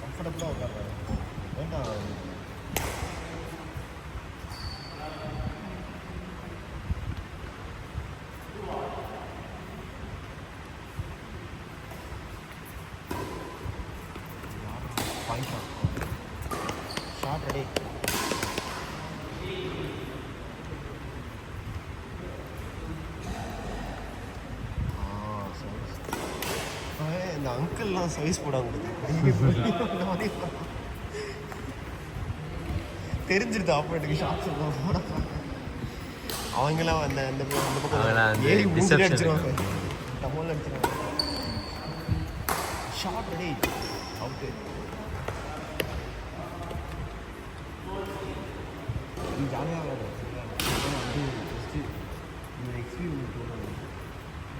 கம்ஃபர்டபுளாக உட்கார்றாரு வேண்டாம். Point shot ready. இந்த அங்கிள்லாம் சைஸ் போட கொடுத்து தெரிஞ்சிருது ஆப்பரேட்டுக்கு ஷார்ட்ஸ் போட. அவங்களாம் அந்த அந்த பக்கம் ஏறி மூஞ்சில அடிச்சிருவாங்க, டமோல அடிச்சிருவாங்க. Short ready out. நீ ஜாலியாக விளாடு வந்து ஃபஸ்ட்டு இந்த எக்ஸ்பீரியன்ஸ் போடுறது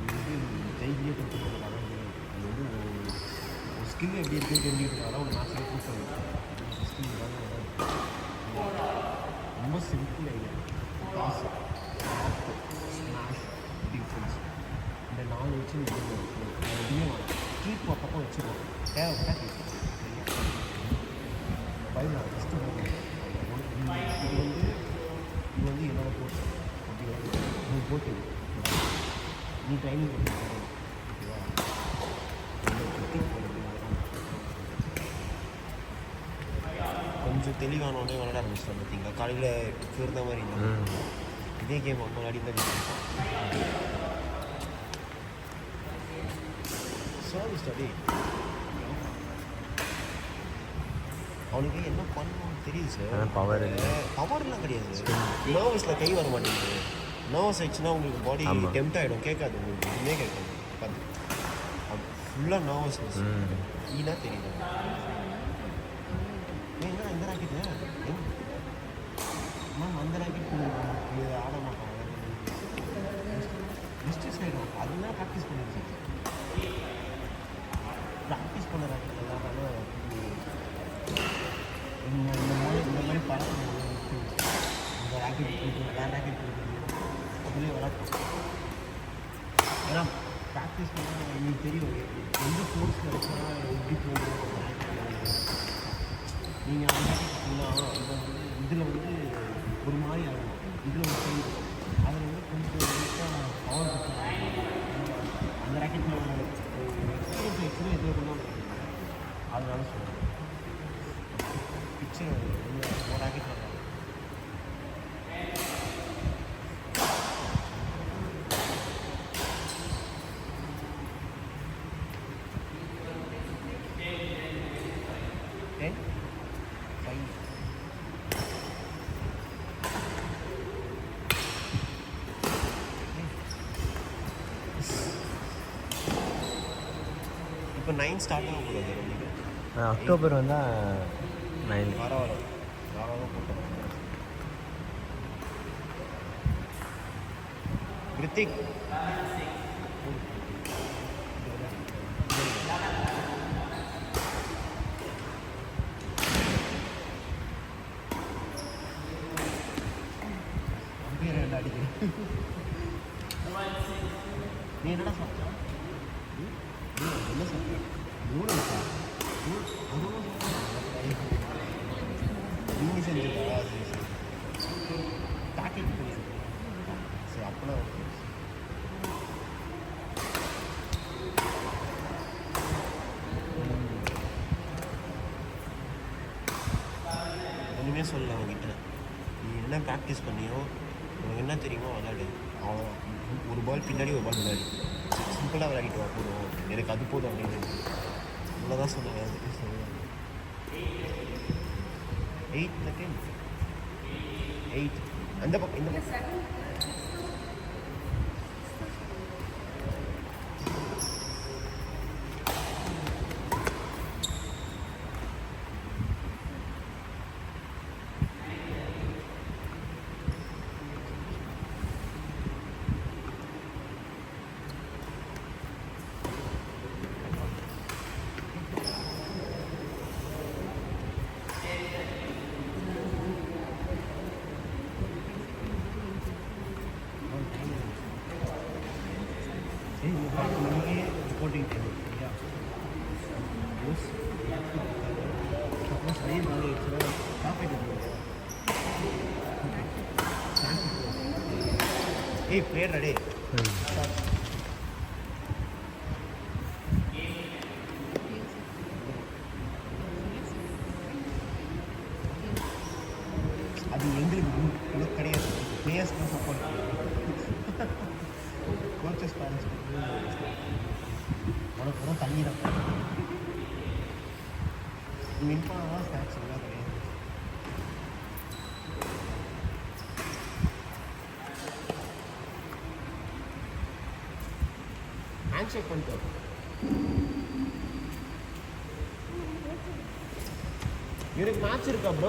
இது வந்து ஜெயிக்கியே கொடுத்து போடுறாங்க. அது வந்து ஒரு ஸ்கில் எப்படி இருக்குன்னு தெரிஞ்சுக்கிட்டு ஒரு மேட்ச்சில் ப்ரூவ் பண்ணுது. ஸ்கில் ரொம்ப simple idea. Toss, shot, smash, defence இந்த 4 வச்சு எதுவுமே கீப் பக்கம் வச்சுருவோம். தேவைப்பட்டா கீப் பயில ஃபஸ்ட்டு போகணும். இது வந்து என்னோட போட்டு நீ போட்டு நீ ட்ரைனிங் பண்ணி ஓகேவா? கொஞ்சம் தெளிவானோடனே விளையாட ஆரம்பிச்சிட்டோம். பார்த்தீங்களா காலையில் இருந்த மாதிரி இதே கேம் அவங்க விளையாடி தான் சர்வீஸ் ஸ்டடி. அவனுக்கு என்ன பண்ணணும்னு தெரியுது சார். பவர்லாம் கிடையாது. நர்வஸில் கை வர மாட்டேங்குது. நர்வஸ் ஆயிடுச்சுன்னா உங்களுக்கு பாடி டெம்ட் ஆகிடும். கேட்காது உங்களுக்கு, எதுவுமே கேட்காது. பார்த்து ஃபுல்லாக நர்வஸ்னஸ் ஈனா தெரியுது. என்ன இந்த ராக்கெட்டு மேம் அந்த ராக்கெட் ஆட மாட்டாங்க. மிஸ்டேக்ஸ் ஆகிடும். அதெல்லாம் ப்ராக்டிஸ் பண்ணிடுச்சு. ப்ராக்டிஸ் பண்ண ராக்கெட் எல்லாரும் இந்த மாதிரி பழக்கம். இந்த ராக்கெட் வேறு ராக்கெட் அதுலேயே விளாட்டும். ஏன்னா ப்ராக்டிஸ் பண்ணால் எனக்கு தெரியும் எந்த ஃபோர்ஸ் கிடச்சா எப்படி போகணும். நீங்கள் அந்த ராக்கெட் சொன்னால் இதை வந்து இதில் வந்து ஒரு மாதிரி ஆகும், இதில் ஒரு சைடு அதில் வந்து கொஞ்சம் பவர் அந்த ராக்கெட்டில் எக்ஸ்பீரியன்ஸ் இதில் கொண்டு வந்து அதனால சொல்லுவேன். பிக்சர் ஒரு ராக்கெட் இப்போ 9 ஸ்டார்ட் ஆக போகுது. அக்டோபர் வந்தால் 9 வாரம் போட்டோம். கிருத்திக் அடிக்கிறேன். நீ என்னடா சாப்பிட்டா? என்ன சாப்பிட்டா? நூடுல்ஸா? அதுவும் நீங்கள் செஞ்சுட்டா? சரி பேக்கெட் சரி அப்போலாம் ஓகே. ஒன்றுமே சொல்லல அவங்ககிட்ட. நீ என்ன ப்ராக்டிஸ் பண்ணியோ உனக்கு என்ன தெரியுமோ விளையாடு. அவன் ஒரு பால் பின்னாடி ஒரு பால் முன்னாடி சிம்பிளாக விளையாடிட்டு வா போதும், எனக்கு அது போதும் அப்படின்னு இவ்வளோதான் சொன்னேன். 8 அந்த பக்கம் இந்த பக்கம் रिपोर्टिंग சப்போஸ் வெயில் வாங்கிடுச்சுன்னா காப்பீட்டு ஏய் பிளேட் ரெடி அது எங்களுக்கு உனக்கு கிடையாது பிளேயர்ஸ்க்கு சப்போர்ட் கோச்சஸ் பேரண்ட்ஸ் உனக்கு கூட தண்ணி தான் மின்பாலாம் ஸ்நாக்ஸ் எல்லாம் கிடையாது ஹேண்ட் ஷேக் பண்ணிட்டு இவனுக்கு மேட்ச் இருக்கா ப்ரோ